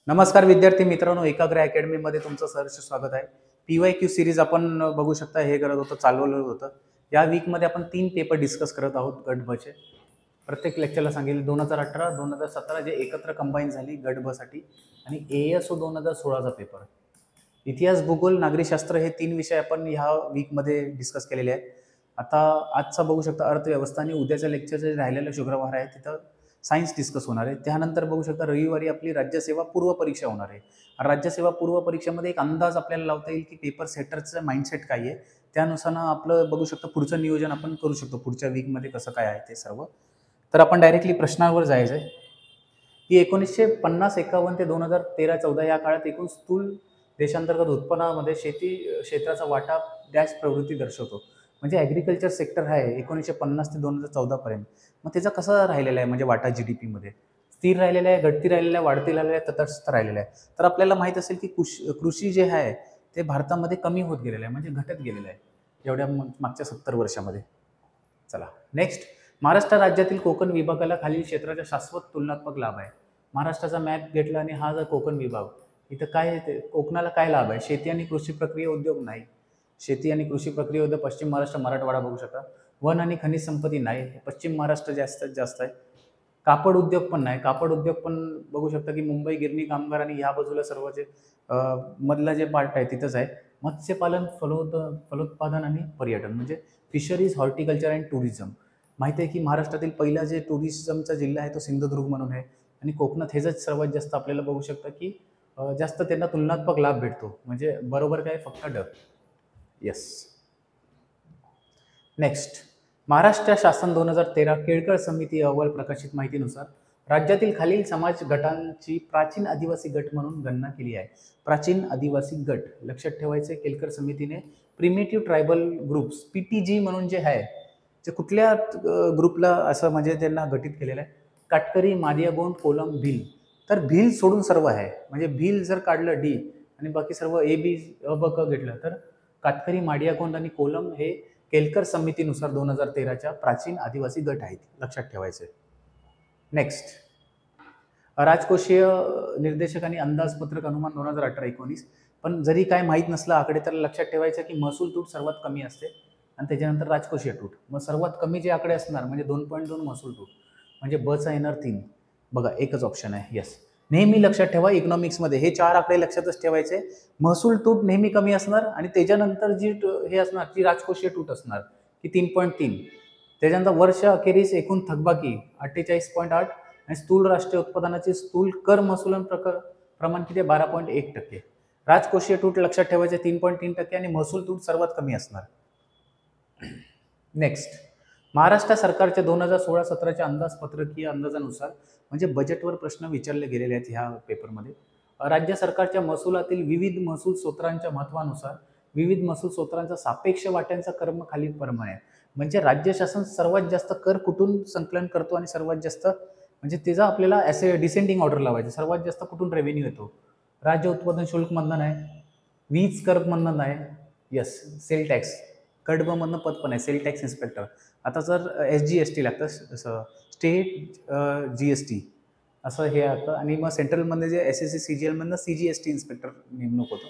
नमस्कार विद्यार्थी मित्रांनो, एकाग्र अकॅडमीमध्ये तुमचं सहर्ष स्वागत आहे. PYQ सिरीज आपण बघू शकता हे करत होतं, चालवलं होतं. या वीकमध्ये आपण 3 पेपर डिस्कस करत आहोत गट ब चे. प्रत्येक लेक्चरला सांगेल 2018, 2017 जे एकत्र कंबाईन झाली गट ब साठी आणि ASO 2016चा पेपर. इतिहास, भूगोल, नागरिकशास्त्र हे 3 विषय आपण ह्या वीकमध्ये डिस्कस केलेले आहेत. आता आजचा बघू शकता अर्थव्यवस्था आणि उद्याच्या लेक्चरचे राहिलेलं शुक्रवार आहे तिथं सायन्स डिस्कस होणार आहे. त्यानंतर बघू शकता रविवारी आपली राज्यसेवा पूर्व परीक्षा होणार आहे. राज्यसेवा पूर्व परीक्षेमध्ये एक अंदाज आपल्याला लावता येईल की पेपर सेटरचं माइंडसेट काय आहे. त्यानुसार आपलं बघू शकता पुढचं नियोजन आपण करू शकतो पुढच्या वीकमध्ये कसं काय आहे ते सर्व. तर आपण डायरेक्टली प्रश्नावर जायचं आहे की 1950-51 ते 2013-14 या काळात एकूण स्थूल देशांतर्गत उत्पन्नामध्ये शेती क्षेत्राचा वाटा डॅश प्रवृत्ती दर्शवतो. म्हणजे ॲग्रिकल्चर सेक्टर आहे 1950 ते 2014 पर्यंत. मग त्याचा कसा राहिलेला आहे म्हणजे वाटा GDP मध्ये स्थिर राहिलेला आहे, घटती राहिलेला आहे, वाढती राहिलेला आहे, तटस्थ राहिलेला आहे. तर आपल्याला माहित असेल की कृषी जे आहे ते भारतामध्ये कमी होत गेलेलं आहे म्हणजे घटत गेलेलं आहे एवढ्या मागच्या 70 वर्षामध्ये. चला नेक्स्ट, महाराष्ट्र राज्यातील कोकण विभागाला खालील क्षेत्राचा शाश्वत तुलनात्मक लाभ आहे. महाराष्ट्राचा मॅप घेतला आणि हा जर कोकण विभाग इथं काय आहे, कोकणाला काय लाभ आहे? शेती आणि कृषी प्रक्रिया उद्योग नाही. शेती आणि कृषी प्रक्रिया उद्योग पश्चिम महाराष्ट्र, मराठवाडा बघू शकता. वन आणि खनिज संपत्ती नाही, पश्चिम महाराष्ट्र जास्त आहे. कापड उद्योग पण नाही, कापड उद्योग पण बघू शकता की मुंबई, गिरणी कामगार आणि ह्या बाजूला सर्व जे मधला जे पार्ट आहे तिथंच आहे. मत्स्यपालन, फलोत्पादन आणि पर्यटन म्हणजे फिशरीज, हॉर्टिकल्चर अँड टुरिझम. माहिती आहे की महाराष्ट्रातील पहिला जे टुरिझमचा जिल्हा आहे तो सिंधुदुर्ग म्हणून आहे आणि कोकणात हेच सर्वात जास्त आपल्याला बघू शकता की जास्त त्यांना तुलनात्मक लाभ भेटतो. म्हणजे बरोबर काय, फक्त ड. येस. नेक्स्ट, महाराष्ट्र शासन 2013 केळकर समिती अहवाल प्रकाशित माहितीनुसार राज्यातील खालील समाज गटांची प्राचीन आदिवासी गट म्हणून गणना केली आहे. प्राचीन आदिवासी गट लक्षात ठेवायचे, केळकर समितीने प्रिमेटिव्ह ट्रायबल ग्रुप्स PTG म्हणून जे आहे ते कुठल्या ग्रुपला असं म्हणजे त्यांना गठीत केलेलं आहे? काटकरी, मादियागोंड, कोलम, भील. तर भील सोडून सर्व आहे म्हणजे भील जर काढलं D आणि बाकी सर्व AB अ ब क घेतलं तर काटकरी, माडियागोंड आणि कोलम हे केळकर समितीनुसार 2013च्या प्राचीन आदिवासी गट आहेत, लक्षात ठेवायचे. नेक्स्ट, राजकोषीय निर्देशक आणि अंदाजपत्रक अनुमान 2018-19. पण जरी काय माहीत नसलं आकडे तर लक्षात ठेवायचं की महसूल तूट सर्वात कमी असते आणि त्याच्यानंतर राजकोषीय तूट. मग सर्वात कमी जे आकडे असणार म्हणजे 2.2 महसूल तूट म्हणजे बचा येणार 3. बघा एकच ऑप्शन आहे. येस, नेहमी लक्षात ठेवा इकॉनॉमिक्समध्ये हे 4 आकडे लक्षातच ठेवायचे. महसूल तूट नेहमी कमी असणार आणि त्याच्यानंतर जी हे असणार ती राजकोषीय तूट असणार की 3.3. त्याच्यानंतर वर्ष अखेरीस एकूण थकबाकी 48.8 आणि स्थूल राष्ट्रीय उत्पादनाचे स्थूल कर महसूल प्रमाण किती 12.1%. राजकोषीय तूट लक्षात ठेवायचे 3.3% आणि महसूल तूट सर्वात कमी असणार. नेक्स्ट, महाराष्ट्र सरकारच्या 2016-17च्या अंदाजपत्रकीय अंदाजानुसार म्हणजे बजेटवर प्रश्न विचारले गेलेले आहेत ह्या पेपरमध्ये. राज्य सरकारच्या महसुलातील विविध महसूल स्त्रोतांच्या महत्वानुसार विविध महसूल स्त्रोतांचा सापेक्ष वाट्यांचा क्रम खालीलप्रमाणे आहे. म्हणजे राज्य शासन सर्वात जास्त कर कुठून संकलन करतो आणि सर्वात जास्त म्हणजे त्याचा आपल्याला असे डिसेंडिंग ऑर्डर लावायचे. सर्वात जास्त कुठून रेव्हेन्यू येतो? राज्य उत्पादन शुल्क मधनं नाही, वीज कर मधनं नाही, यस सेल टॅक्स, गट ब मधनं पद पण आहे सेल टॅक्स इन्स्पेक्टर. आता जर SGST लागतं, स्टेट GST असं हे आता. आणि मग सेंट्रलमध्ये जे SSC CGL मधनं CGST इन्स्पेक्टर नेमणूक होतं.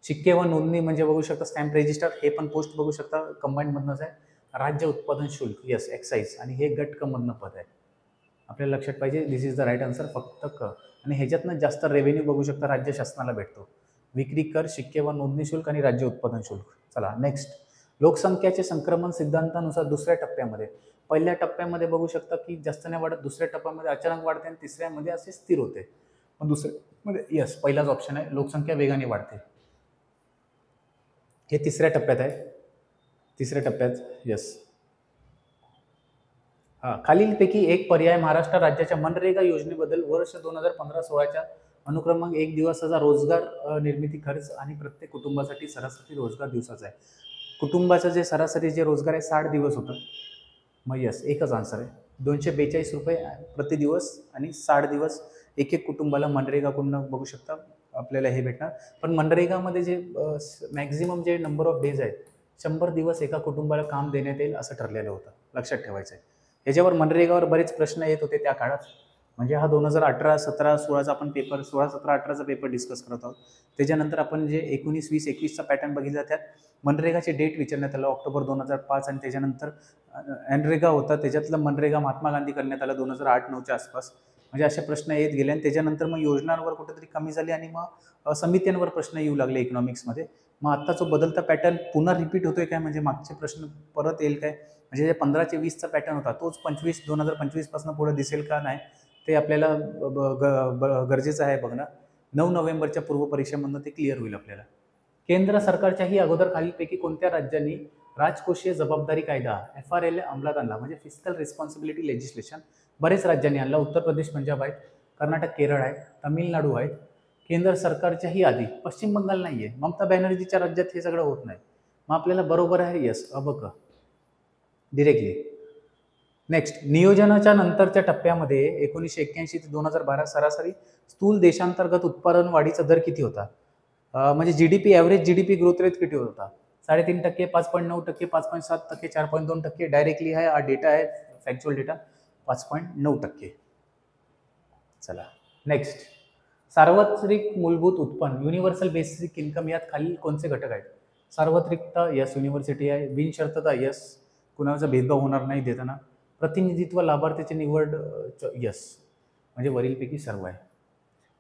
शिक्के व नोंदणी म्हणजे बघू शकता स्टॅम्प रजिस्टर, हे पण पोस्ट बघू शकता कंबाईंड मधनंच आहे. राज्य उत्पादन शुल्क यस एक्साईज आणि हे गट क मधनं पद आहे. आपल्याला लक्षात पाहिजे दिस इज द राईट आन्सर, फक्त क. आणि ह्याच्यातनं जास्त रेव्हेन्यू बघू शकता राज्य शासनाला भेटतो. विक्री कर, शिक्के व नोंदणी शुल्क आणि राज्य उत्पादन शुल्क. चला नेक्स्ट, लोकसंख्याचे संक्रमण सिद्धांतानुसार दुसऱ्या टप्प्यामध्ये पहिल्या टप्प्यामध्ये बघू शकता की जास्त नाही वाढत, दुसऱ्या टप्प्यामध्ये अचानक वाढते आणि तिसऱ्यामध्ये असे स्थिर होते. मग दुसऱ्यामध्ये यस पहिलाच ऑप्शन आहे, लोकसंख्या वेगाने वाढते. हे तिसऱ्या टप्प्यात आहे, तिसऱ्या टप्प्यात यस. खालीलपैकी एक पर्याय महाराष्ट्र राज्याच्या मनरेगा योजनेबद्दल वर्ष 2015-16च्या अनुक्रमांक 1 दिवसाचा रोजगार निर्मिती खर्च आणि प्रत्येक कुटुंबासाठी सरासरी रोजगार दिवसाचा आहे. कुटुंबाचं जे सरासरी जे रोजगार आहे 60 दिवस होतं. मग यस एकच आन्सर आहे, 242 रुपये प्रति दिवस आणि 60 दिवस एक एक कुटुंबाला मनरेगाकडून बघू शकता आपल्याला हे भेटणार. पण मनरेगामध्ये जे मॅक्झिमम जे नंबर ऑफ डेज आहेत 100 दिवस एका कुटुंबाला काम देण्यात येईल असं ठरलेलं होतं, लक्षात ठेवायचं आहे. याच्यावर मनरेगावर बरेच प्रश्न येत होते त्या काळात. म्हणजे हा 2018, 17, 16चा आपण पेपर 16, 17, 18चा पेपर डिस्कस करत आहोत. त्याच्यानंतर आपण जे 19, 20, 21चा पॅटर्न बघितला त्यात मनरेगाचे डेट विचारण्यात आलं ऑक्टोबर 2005 आणि त्याच्यानंतर एनरेगा होता त्याच्यातलं मनरेगा महात्मा गांधी करण्यात आलं 2008-9च्या आसपास. म्हणजे असे प्रश्न येत गेले आणि त्याच्यानंतर मग योजनांवर कुठेतरी कमी झाली आणि मग समित्यांवर प्रश्न येऊ लागले इकॉनॉमिक्समध्ये. मग आता जो बदलता पॅटर्न पुन्हा रिपीट होतोय काय म्हणजे मागचे प्रश्न परत येईल काय म्हणजे जे 15 ते 20चा पॅटर्न होता तोच 2025 पासून पुढे दिसेल का नाही ते आपल्याला गरजेचं आहे बघणं. 9 नोव्हेंबरच्या पूर्व परीक्षेमधून ते क्लिअर होईल आपल्याला. केंद्र सरकारच्याही अगोदर खालीलपैकी कोणत्या राज्यांनी राजकोषीय जबाबदारी कायदा FRLA अंमलात आणला म्हणजे फिस्कल रिस्पॉन्सिबिलिटी लेजिस्लेशन बरेच राज्यांनी आणला. उत्तर प्रदेश, पंजाब आहेत, कर्नाटक, केरळ आहे, तामिळनाडू आहेत. केंद्र सरकारच्याही आधी पश्चिम बंगाल नाही आहे. ममता बॅनर्जीच्या राज्यात हे सगळं होत नाही. मग आपल्याला बरोबर आहे यस अबक डिरेक्टली. नेक्स्ट, नियोजनाच्या नंतरच्या टप्प्यामध्ये 1981 ते 2012 सरासरी स्थूल देशांतर्गत उत्पादन वाढीचा दर किती होता? म्हणजे GDP average GDP growth rate किती होता? 3.5%, 5.9%, 5.7%, 4.2%. डायरेक्टली आहे हा डेटा आहे फॅक्च्युअल डेटा 5.9%. चला नेक्स्ट, सार्वत्रिक मूलभूत उत्पन्न युनिव्हर्सल बेसिक इन्कम यात खालील कोणते घटक आहेत? सार्वत्रिकता यस युनिव्हर्सिटी आहे. बिनशर्तता यस कुणाचा भेदभाव होणार नाही देताना. प्रतिनिधित्व लाभार्थीची निवड यस म्हणजे वरीलपैकी सर्व आहे.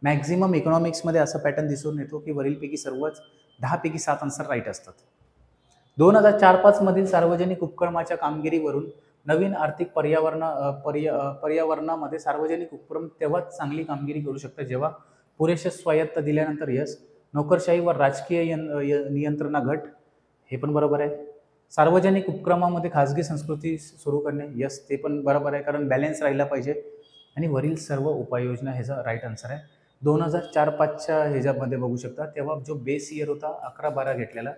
मॅक्झिमम इकॉनॉमिक्समध्ये असा पॅटर्न दिसून येतो की वरीलपैकी सर्वच 10 पैकी 7 आन्सर राईट असतात. 2004-5 मधील सार्वजनिक उपक्रमाच्या कामगिरीवरून नवीन आर्थिक पर्यावरणामध्ये सार्वजनिक उपक्रम तेव्हाच चांगली कामगिरी करू शकतात जेव्हा पुरेसे स्वायत्त दिल्यानंतर यस. नोकरशाहीवर राजकीय नियंत्रणा घट हे पण बरोबर आहे. सार्वजनिक उपक्रमामध्ये खाजगी संस्कृती सुरू करणे यस ते पण बरोबर आहे कारण बॅलन्स राहिला पाहिजे. आणि वरील सर्व उपाययोजना ह्याचा राईट आन्सर आहे. 2004-5च्या ह्याच्यामध्ये बघू शकता तेव्हा जो बेस इयर होता 11-12 घेतलेला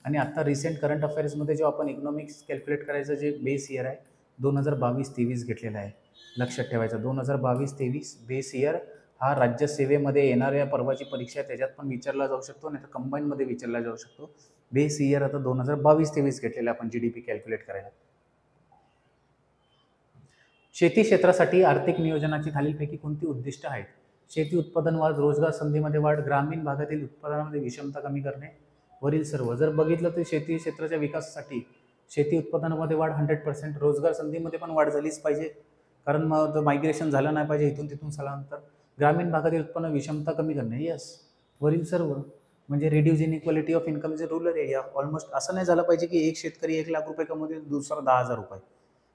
आणि आता रिसेंट करंट अफेअर्समध्ये जो आपण इकॉनॉमिक्स कॅल्क्युलेट करायचं जे बेस इयर आहे 2022-23 घेतलेला आहे. लक्षात ठेवायचं 2022-23 बेस इयर हा राज्यसेवेमध्ये येणाऱ्या पर्वाची परीक्षा आहे त्याच्यात पण विचारला जाऊ शकतो नाही तर कंबाईनमध्ये विचारला जाऊ शकतो. बेस इयर आता 2022-23 घेतलेला आपण GDP कॅल्क्युलेट करायला. शेती क्षेत्रासाठी आर्थिक नियोजनाची खालीलपैकी कोणती उद्दिष्ट आहेत? शेती उत्पादन वाढ, रोजगार संधीमध्ये वाढ, ग्रामीण भागातील उत्पादनामध्ये विषमता कमी करणे वरील सर्व. जर बघितलं तर शेती क्षेत्राच्या विकासासाठी शेती उत्पादनामध्ये वाढ 100%, रोजगार संधीमध्ये पण वाढ झालीच पाहिजे कारण मग मायग्रेशन झालं नाही पाहिजे इथून तिथून स्थलांतर. ग्रामीण भागातील उत्पन्न विषमता कमी करणे यस वरील सर्व. म्हणजे reduce inequality of income in rural area. Almost असं नाही झालं पाहिजे की एक शेतकरी 1 लाख रुपये कमवते दुसरा 10,000 रुपये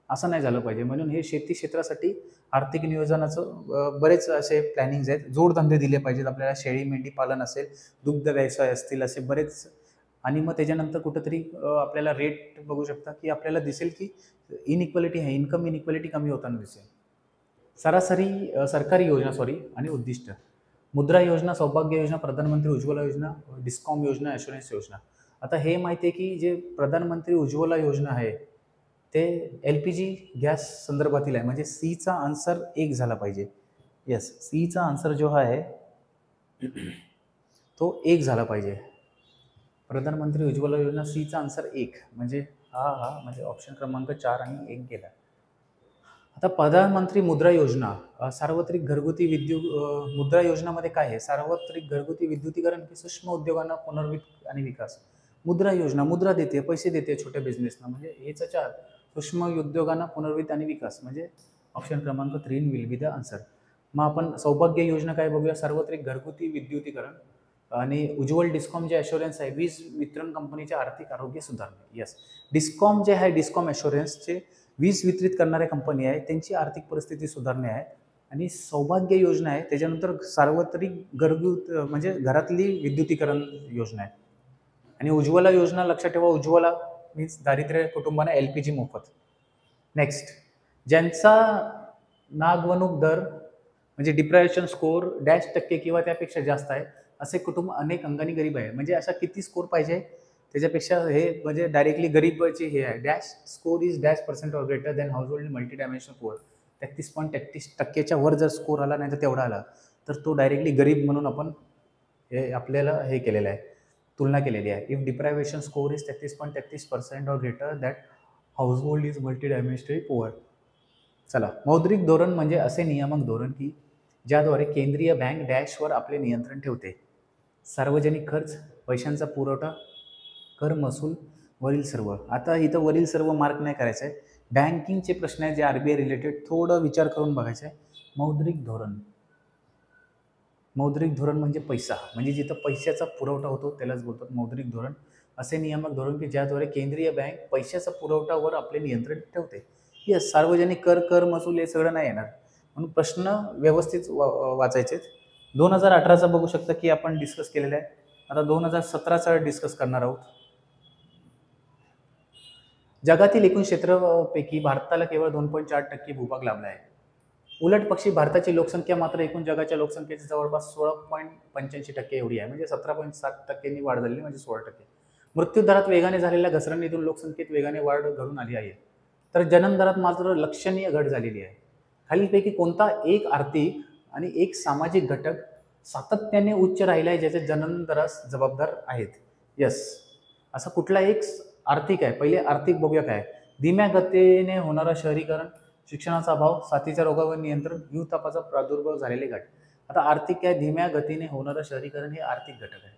असं नाही झालं पाहिजे. म्हणून हे शेती क्षेत्रासाठी आर्थिक नियोजनाचं बरेच असे प्लॅनिंग्स आहेत. जोडधंदे दिले पाहिजेत आपल्याला. शेळी मेंढी पालन असेल, दुग्ध व्यवसाय असतील असे बरेच. आणि मग त्याच्यानंतर कुठंतरी आपल्याला रेट बघू शकता की आपल्याला दिसेल की इनइक्वालिटी आहे, इन्कम इनइक्वालिटी कमी होताना दिसेल. सरासरी सरकारी योजना आणि उद्दिष्ट. मुद्रा योजना, सौभाग्य योजना, प्रधानमंत्री उज्ज्वला योजना, डिस्कॉम योजना, ॲश्युरन्स योजना. आता हे माहिती आहे की जे प्रधानमंत्री उज्ज्वला योजना आहे ते LPG गॅस संदर्भातील आहे म्हणजे सीचा आन्सर 1 झाला पाहिजे. यस सीचा आन्सर जो आहे तो 1 झाला पाहिजे. प्रधानमंत्री उज्ज्वला योजना सीचा आन्सर 1 म्हणजे हा म्हणजे ऑप्शन क्रमांक 4 आणि 1 गेला. आता प्रधानमंत्री मुद्रा योजना सार्वत्रिक घरगुती मुद्रा योजनामध्ये काय आहे? सार्वत्रिक घरगुती विद्युतीकरण की सूक्ष्म उद्योगांना पुनर्वित आणि विकास. मुद्रा योजना मुद्रा देते, पैसे देते छोट्या बिझनेसना म्हणजे हेच 4. सूक्ष्म उद्योगांना पुनर्वित आणि विकास म्हणजे ऑप्शन क्रमांक 3 विल बी द आन्सर. मग आपण सौभाग्य योजना काय बघूया? सार्वत्रिक घरगुती विद्युतीकरण आणि उज्ज्वल डिस्कॉम जे ॲश्युरन्स आहे वीज वितरण कंपनीचे आर्थिक आरोग्य सुधारणे. यस डिस्कॉम जे आहे डिस्कॉम ॲश्युरन्सचे वीज वितरित करणाऱ्या कंपनी आहे त्यांची आर्थिक परिस्थिती सुधारणे आहे. आणि सौभाग्य योजना आहे त्याच्यानंतर सार्वत्रिक म्हणजे घरातली विद्युतीकरण योजना आहे. आणि उज्ज्वला योजना लक्षात ठेवा उज्ज्वला मीन्स दारिद्र्य कुटुंबांना LPG मोफत. नेक्स्ट, ज्यांचा नागवणूक दर म्हणजे डिप्रायव्हेशन स्कोअर -% किंवा त्यापेक्षा जास्त आहे असे कुटुंब अनेक अंगाने गरीब आहे. म्हणजे असा किती स्कोर पाहिजे त्याच्यापेक्षा हे म्हणजे डायरेक्टली गरीबाची हे आहे score is %% or greater than house hold multi dimensional poor. 33.33% वर जर स्कोर आला नाही तर तेवढा आला तर तो डायरेक्टली गरीब म्हणून आपण हे आपल्याला हे केलेलं आहे तुलना केलेली आहे. If deprivation score is 33.33% or greater that household is multidimensionally poor. चला, मौद्रिक धोरण म्हणजे असे नियामक धोरण की ज्याद्वारे केंद्रीय बँक डॅशवर आपले नियंत्रण ठेवते. सार्वजनिक खर्च, पैशांचा पुरवठा, कर महसूल, वरील सर्व. आता इथं वरील सर्व मार्क नाही करायचं आहे. बँकिंगचे प्रश्न आहेत जे RBI रिलेटेड, थोडं विचार करून बघायचं आहे. मौद्रिक धोरण, मौद्रिक धोरण म्हणजे पैसा, म्हणजे जिथं पैशाचा पुरवठा होतो त्यालाच बोलतात मौद्रिक धोरण. असे नियामक धोरण की ज्याद्वारे केंद्रीय बँक पैशाचा पुरवठावर आपले नियंत्रण ठेवते. यस, सार्वजनिक कर, कर महसूल हे सगळं नाही येणार, म्हणून प्रश्न व्यवस्थित वाचायचे. 2018चा बघू शकता की आपण डिस्कस केलेला आहे. आता 2017चा डिस्कस करणार आहोत. जगातील एकूण क्षेत्रापैकी भारताला केवळ 2.4% भूभाग लाभला आहे. उलट पक्षी भारताची लोकसंख्या मात्र एकूण जगाच्या लोकसंख्येची जवळपास 16.85% एवढी आहे, म्हणजे 17.7%नी वाढ झाली, म्हणजे 16%. मृत्यूदरात वेगाने झालेल्या घसरणीतून लोकसंख्येत वेगाने वाढ घडून आली आहे, तर जन्मदरात मात्र लक्षणीय घट झालेली आहे. खालीलपैकी कोणता एक आर्थिक आणि एक सामाजिक घटक सातत्याने उच्च राहिला आहे ज्याचे जन्मदरास जबाबदार आहेत? यस, असा कुठला एक आर्थिक आहे? पहिले आर्थिक बघूया काय. धीम्या गतीने होणारा शहरीकरण, शिक्षणाचा अभाव, साथीच्या रोगावर नियंत्रण, हिवतापाचा प्रादुर्भाव झालेले घट. आता आर्थिक काय, धीम्या गतीने होणारं शहरीकरण हे आर्थिक घटक आहे,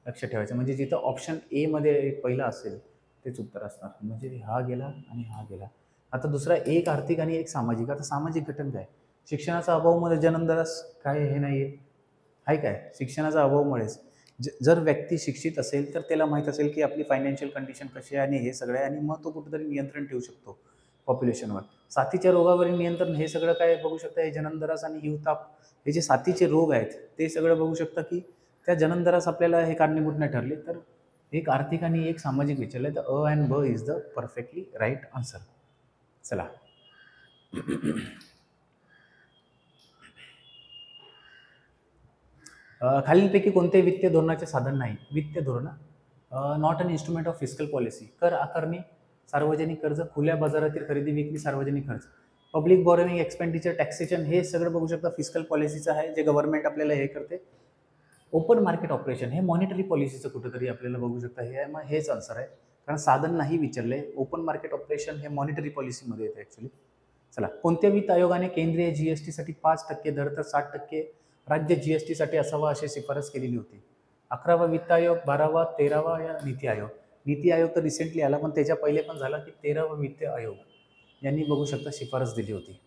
लक्षात ठेवायचं. म्हणजे जिथं ऑप्शन ए मध्ये पहिला असेल तेच उत्तर असणार, म्हणजे हा गेला आणि हा गेला. आता दुसरा एक आर्थिक आणि एक सामाजिक. आता सामाजिक घटक काय, शिक्षणाचा अभावमध्ये जन्मदरास काय हे नाही आहे काय, शिक्षणाचा अभावमुळेच. जर व्यक्ती शिक्षित असेल तर त्याला माहीत असेल की आपली फायनान्शियल कंडिशन कशी आहे आणि हे सगळं आहे, आणि मग तो कुठेतरी नियंत्रण ठेवू शकतो पॉप्युलेशनवर. साथीच्या रोगावरील नियंत्रण हे सगळं काय बघू शकता, हे जन्मदरास आणि हिवताप हे जे साथीचे रोग आहेत ते सगळं बघू शकता की त्या जन्मदरास आपल्याला हे कारणीभूत नाही ठरले. तर एक आर्थिक आणि एक सामाजिक विचारले तर अ अँड ब is the perfectly right answer. चला, खालीलपैकी कोणते वित्तीय धोरणाचे साधन नाही? वित्तीय धोरण not an instrument of fiscal policy. कर आकारणी, सार्वजनिक कर्ज, खुल्या बाजारातील खरेदी विक्री, सार्वजनिक खर्च, पब्लिक बॉरोइंग, एक्सपेंडिचर, टॅक्सेशन, हे सगळं बघू शकता फिस्कल पॉलिसीचं आहे, जे गव्हर्नमेंट आपल्याला हे करते. ओपन मार्केट ऑपरेशन हे मॉनिटरी पॉलिसीचं कुठेतरी आपल्याला बघू शकता, हे आहे. मग हेच आन्सर आहे, कारण साधन नाही विचारले. ओपन मार्केट ऑपरेशन हे मॉनिटरी पॉलिसीमध्ये येतं ॲक्च्युली. चला, कोणत्या वित्त आयोगाने केंद्रीय जीएसटीसाठी 5% दर तर 60% राज्य जीएसटीसाठी असावा अशी शिफारस केलेली होती? 11वा वित्त आयोग, 12वा, 13वा या नीती आयोग? नीती आयोग तर रिसेंटली आला, पण त्याच्या पहिले पण झाला की 13वा वित्त आयोग यांनी बघू शकता शिफारस दिली होती.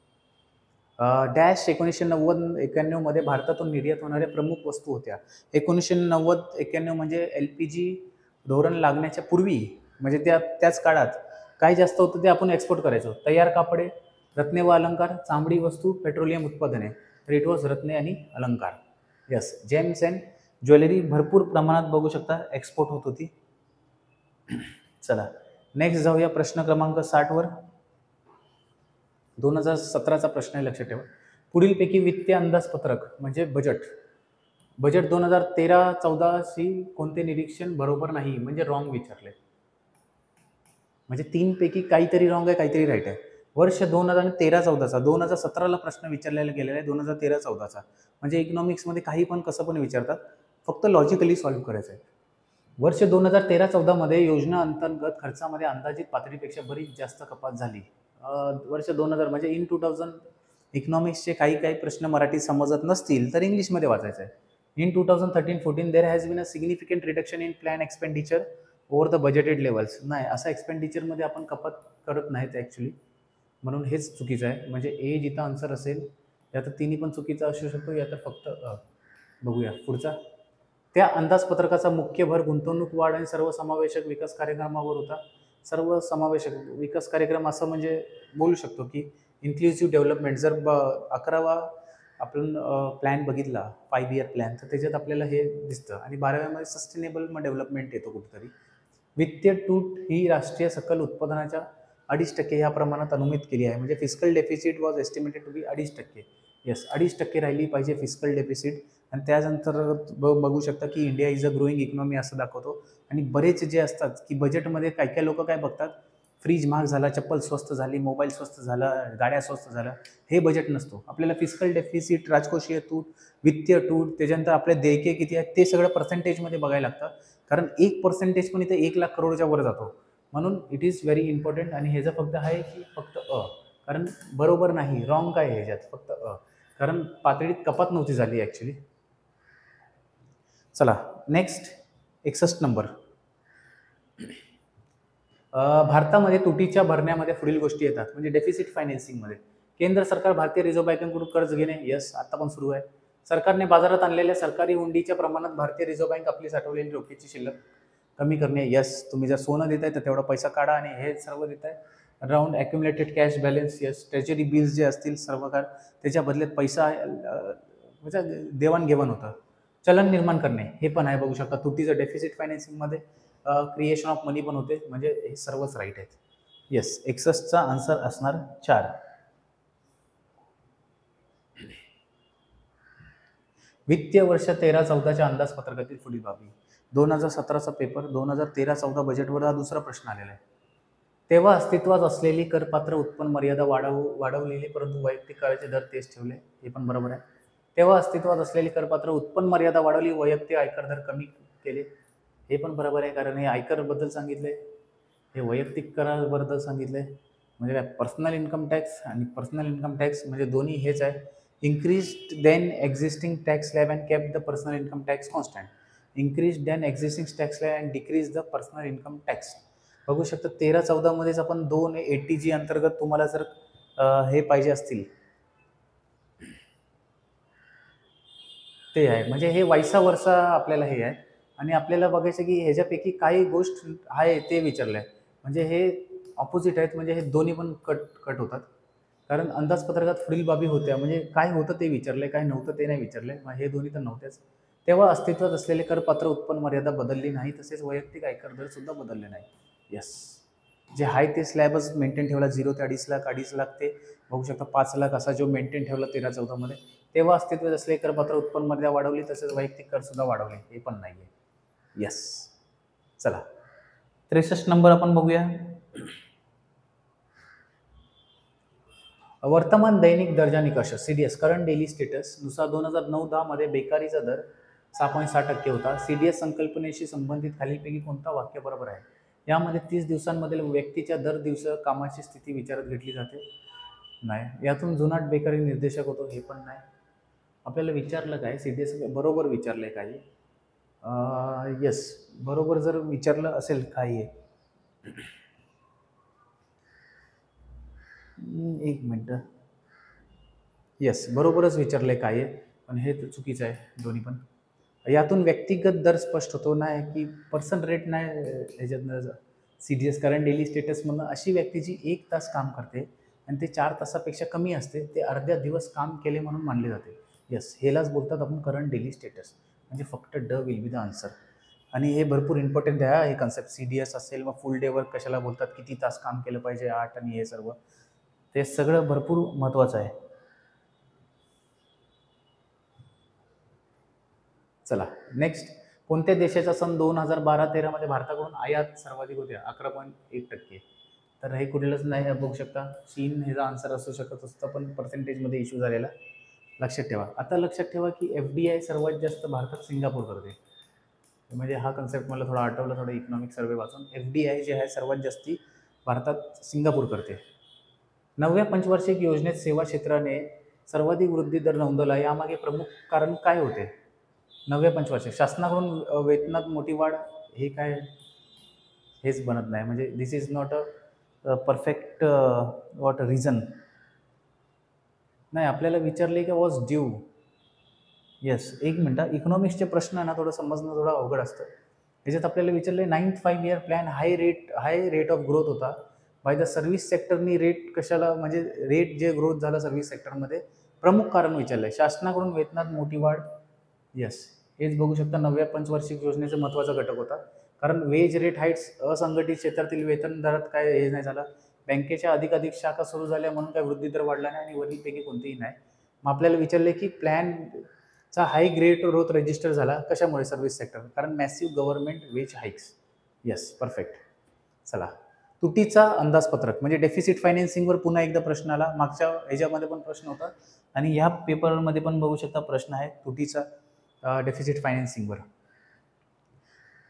डॅश 1990-91 मध्ये भारतातून निर्यात होणाऱ्या प्रमुख वस्तू होत्या. 1990-91 म्हणजे LPG धोरण लागण्याच्या पूर्वी, म्हणजे त्याच काळात काय जास्त होतं ते आपण एक्सपोर्ट करायचो. तयार कापडे, रत्ने व अलंकार, चामडी वस्तू, पेट्रोलियम उत्पादने. तर इट वॉज रत्ने आणि अलंकार. यस, जेम्स अँड ज्वेलरी भरपूर प्रमाणात बघू शकता एक्सपोर्ट होत होती. चला, नेक्स्ट जाऊया प्रश्न क्रमांक 60 वर. 2017चा प्रश्न आहे, लक्षात ठेवा. पुढीलपैकी वित्तीय अंदाजपत्रक म्हणजे बजेट 2013-14 कोणते निरीक्षण बरोबर नाही, म्हणजे रॉंग विचारले. म्हणजे 3 पैकी काहीतरी रॉंग आहे, काहीतरी राईट आहे. वर्ष 2013-14चा, 2017ला प्रश्न विचारलेला गेलेला आहे 2013-14चा. म्हणजे इकॉनॉमिक्समध्ये काही पण कसं पण विचारतात, फक्त लॉजिकली सॉल्व्ह करायचं आहे. वर्ष 2013-14 मध्ये योजना अंतर्गत खर्चामध्ये अंदाजित पातळीपेक्षा बरीच जास्त कपात झाली. वर्ष 2000 म्हणजे इन 2000 इकॉनॉमिक्सचे काही प्रश्न मराठी समजत नसतील तर इंग्लिशमध्ये वाचायचं आहे. In 2013-14 there has been a significant reduction in plan expenditure over the budgeted levels. नाही, असं एक्सपेंडिचरमध्ये आपण कपात करत नाहीत ॲक्च्युली, म्हणून हेच चुकीचं आहे. म्हणजे ए जिथं आन्सर असेल, या तर तिन्ही पण चुकीचा असू शकतो, या तर फक्त बघूया पुढचा. त्या अंदाजपत्रकाचा मुख्य भर गुंतवणूक वाढ आणि सर्वसमावेशक विकास कार्यक्रमावर होता. सर्वसमावेशक विकास कार्यक्रम असं म्हणजे बोलू शकतो की इन्क्लुसिव्ह डेव्हलपमेंट. जर 11वा आपण प्लॅन बघितला, 5 इयर प्लॅन, तर त्याच्यात आपल्याला हे दिसतं. आणि 12व्यामध्ये सस्टेनेबल डेव्हलपमेंट येतो कुठेतरी. वित्तीय तूट ही राष्ट्रीय सकल उत्पादनाच्या 2.5% ह्या प्रमाणात अनुमित केली आहे. म्हणजे fiscal deficit was estimated to be 2.5%. Yes, 2.5% राहिली पाहिजे फिस्कल डेफिसिट. आणि त्यानंतर बघू शकता की India is a growing economy असं दाखवतो. आणि बरेच जे असतात की बजेटमध्ये काय लोक काय बघतात, फ्रीज महाग झाला, चप्पल स्वस्त झाली, मोबाईल स्वस्त झाला, गाड्या स्वस्त झाल्या, हे बजेट नसतो. आपल्याला फिस्कल डेफिसिट, राजकोषीय तूट, वित्तीय तूट, त्याच्यानंतर आपले देयके किती आहेत ते सगळं पर्सेंटेजमध्ये बघायला लागतं. कारण 1% पण इथे 1 लाख करोडच्या वर जातो, म्हणून इट इज व्हेरी इम्पॉर्टंट. आणि ह्याचं फक्त आहे की फक्त कारण बरोबर नाही, रॉंग काय आहे ह्याच्यात, फक्त कारण पातळीत कपात नव्हती झाली ॲक्च्युली. चला नेक्स्ट 61 नंबर. भारतामध्ये तुटीच्या भरण्यामध्ये पुढील गोष्टी येतात, म्हणजे डेफिसिट फायनान्सिंगमध्ये केंद्र सरकार भारतीय रिझर्व्ह बँकेकडून कर्ज घेणे, यस आता पण सुरू आहे. सरकारने बाजारात आणलेल्या सरकारी हुंडीच्या प्रमाणात भारतीय रिझर्व्ह बँक आपली साठवलेली रोखीची शिल्लक कमी करणे, यस. तुम्ही जर सोनं देताय तर तेवढा पैसा काढा आणि हे सर्व देताय. Round accumulated cash balance, yes. Treasury bills जे असतील सर्व काळ त्याच्या बदल्यात पैसा म्हणजे देवाणघेवाण होतं. चलन निर्माण करणे हे पण आहे, बघू शकता. तुटीचं डेफिसिट फायनान्सिंगमध्ये क्रिएशन ऑफ मनी पण होते, म्हणजे हे सर्वच राईट आहेत. येस, 61चा आन्सर असणार 4. वित्तीय वर्ष 13-14च्या अंदाजपत्रकातील पुढील बाबी. 2017चा पेपर, 2013-14 बजेटवर हा दुसरा प्रश्न आलेला आहे. तेव्हा अस्तित्वात असलेली करपात्र उत्पन्न मर्यादा वाढवलेली, परंतु वैयक्तिक कराचे दर तेच ठेवले, हे पण बरोबर आहे. तेव्हा अस्तित्वात असलेली करपात्र उत्पन्न मर्यादा वाढवली, वैयक्तिक आयकर दर कमी केले, हे पण बरोबर आहे. कारण हे आयकरबद्दल सांगितले, हे वैयक्तिक कराबद्दल सांगितले, म्हणजे काय पर्सनल इन्कम टॅक्स आणि पर्सनल इन्कम टॅक्स म्हणजे दोन्ही हेच आहे. increased than existing tax slab and kept the personal income tax constant. increased than existing tax slab and decreased the personal income tax. बघू शकता 13-14 मध्येच आपण 2 ATG अंतर्गत तुम्हाला जर हे पाहिजे असतील ते आहे, म्हणजे हे वैसा वर्षा आपल्याला हे आहे. आणि आपल्याला बघायचं की ह्याच्यापैकी काही गोष्ट आहे ते विचारलं आहे, म्हणजे हे ऑपोजिट आहेत, म्हणजे हे दोन्ही पण कट होतात. कारण अंदाजपत्रकात पुढील बाबी होत्या, म्हणजे काय होतं ते विचारले, काय नव्हतं ते नाही विचारले, मग हे दोन्ही तर नव्हतेच. तेव्हा अस्तित्वात असलेले करपात्र उत्पन्न मर्यादा बदलली नाही, तसेच वैयक्तिक आयकर दर सुद्धा बदलले नाही. यस, जे आहे ते स्लॅबच मेंटेन ठेवला, 0 ते 2.5 लाख, 2.5 लाख ते बघू शकता 5 लाख असा जो मेंटेन ठेवला 13-14 मध्ये. तेव्हा अस्तित्वात असलेले करपात्र उत्पन्न मर्यादा वाढवली, तसेच वैयक्तिक कर सुद्धा वाढवले, हे पण नाही आहे. यस, चला 63 नंबर आपण बघूया. वर्तमान दैनिक दर्जा निकष CDS करंट डेली स्टेटस नुसार 2009-10 मध्ये बेकारीचा दर 6.6% होता. CDS संकल्पनेशी संबंधित खालीलपैकी कोणता वाक्य बरोबर आहे? यामध्ये 30 दिवसांमधील व्यक्तीच्या दर दिवस कामाची स्थिती विचारात घेतली जाते, नाही. यातून जुनाट बेकारी निर्देशक होतो, हे पण नाही. आपल्याला विचारलं काय, CDS बरोबर विचारलंय काही. यस, बरोबर जर विचारलं असेल काही, एक मिनटं, यस बरोबरच विचारलंय काय, पण हे चुकीचं आहे दोन्ही पण. यातून व्यक्तिगत दर स्पष्ट होतो, नाही की पर्सन रेट नाही ह्याच्यातनं. CDS करंट डेली स्टेटस म्हणून अशी व्यक्ती जी 1 तास काम करते आणि ते 4 तासापेक्षा कमी असते, ते अर्ध्या दिवस काम केले म्हणून मानले जाते. यस, हेलाच बोलतात आपण करंट डेली स्टेटस, म्हणजे फक्त विल बी द आन्सर. आणि हे भरपूर इम्पॉर्टंट आहे हे कन्सेप्ट. CDS असेल, मग फुल डे वर्क कशाला बोलतात, किती तास काम केलं पाहिजे, 8 आणि हे सर्व, ते सगळं भरपूर महत्त्वाचं आहे. चला नेक्स्ट. कोणत्या देशाचा सन 2012-13 मध्ये भारताकडून आयात सर्वाधिक होत्या? 11.1%. तर हे कुठलंच नाही, बघू शकता चीन ह्याचा आन्सर असू शकत असतं, पण पर्सेंटेजमध्ये इश्यू झालेला लक्षात ठेवा. आता लक्षात ठेवा की FDI सर्वात जास्त भारतात सिंगापूर करते, म्हणजे हा कन्सेप्ट मला थोडा आठवला, थोडा इकॉनॉमिक सर्वे वाचून. FDI जे आहे सर्वात जास्ती भारतात सिंगापूर करते. 9व्या पंचवार्षिक योजनेत सेवा क्षेत्राने सर्वाधिक वृद्धी दर नोंदवला, यामागे प्रमुख कारण काय होते? 9व्या पंचवार्षिक शासनाकडून वेतनात मोठी वाढ, हे काय हेच बनत नाही, म्हणजे this is not a perfect what reason. नाही, आपल्याला विचारले की वॉज ड्यू. येस, एक मिनटं, इकॉनॉमिक्सचे प्रश्न ना थोडं समजणं थोडं अवघड असतं. त्याच्यात आपल्याला विचारले 9th 5 year plan high rate of growth होता बाय द सर्व्हिस सेक्टरनी. रेट कशाला, म्हणजे रेट जे ग्रोथ झालं सर्व्हिस सेक्टरमध्ये, प्रमुख कारण विचारलं आहे. शासनाकडून वेतनात मोठी वाढ, यस हेच बघू शकता 9व्या पंचवार्षिक योजनेचा महत्त्वाचा घटक होता. कारण वेज रेट हाईट्स, असंघटित क्षेत्रातील वेतन दरात काय हे नाही झालं. बँकेच्या अधिकाधिक शाखा सुरू झाल्या म्हणून काय वृद्धी दर वाढला नाही, आणि वरीलपैकी कोणतेही नाही. मग आपल्याला विचारले की प्लॅनचा हाय ग्रेट ग्रोथ रजिस्टर झाला कशामुळे? सर्व्हिस सेक्टर, कारण massive government wage hikes. Yes, perfect. चला, तुटीचा अंदाजपत्रक म्हणजे डेफिसिट फायनान्सिंगवर पुन्हा एकदा प्रश्न आला. मागच्या ह्याच्यामध्ये पण प्रश्न होता आणि ह्या पेपरमध्ये पण बघू शकता प्रश्न आहे तुटीचा डेफिसिट फायनान्सिंगवर.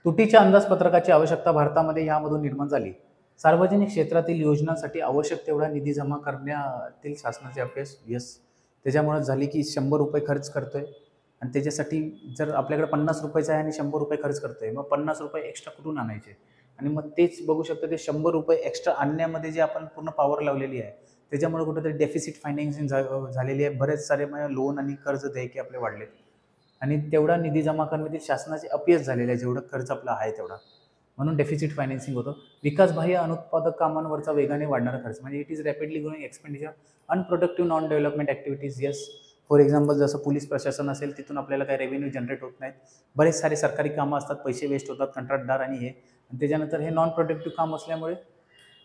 तुटीच्या अंदाजपत्रकाची आवश्यकता भारतामध्ये यामधून निर्माण झाली. सार्वजनिक क्षेत्रातील योजनांसाठी आवश्यक तेवढा निधी जमा करण्यातील शासनाचे अपयश. यस, त्याच्यामुळे झाली की 100 रुपये खर्च करतोय आणि त्याच्यासाठी जर आपल्याकडे 50 रुपयाचा आहे आणि 100 रुपये खर्च करतोय, मग 50 रुपये एक्स्ट्रा कुठून आणायचे? आणि मग तेच बघू शकतो, ते 100 रुपये एक्स्ट्रा आणण्यामध्ये जे आपण पूर्ण पॉवर लावलेली आहे, त्याच्यामुळे कुठेतरी डेफिसिट फायनान्सिंग झालेली आहे. बरेच सारे लोन आणि कर्ज देयके आपले वाढलेत आणि तेवढा निधी जमा करण्यातील शासनाचे अपयश झालेले आहे, जेवढं खर्च आपला आहे तेवढा. म्हणून डेफिसिट फायनान्सिंग होतं. विकासबाह्य अनुत्पादक कामांवरचा वेगाने वाढणारा खर्च, म्हणजे it is rapidly growing expenditure unproductive non development activities. Yes, for example जसं पोलीस प्रशासन असेल, तिथून आपल्याला काही रेव्हेन्यू जनरेट होत नाहीत. बरेच सारे सरकारी कामं असतात, पैसे वेस्ट होतात, कंत्राटदार आणि हे. आणि त्याच्यानंतर हे नॉन प्रोडक्टिव्ह काम असल्यामुळे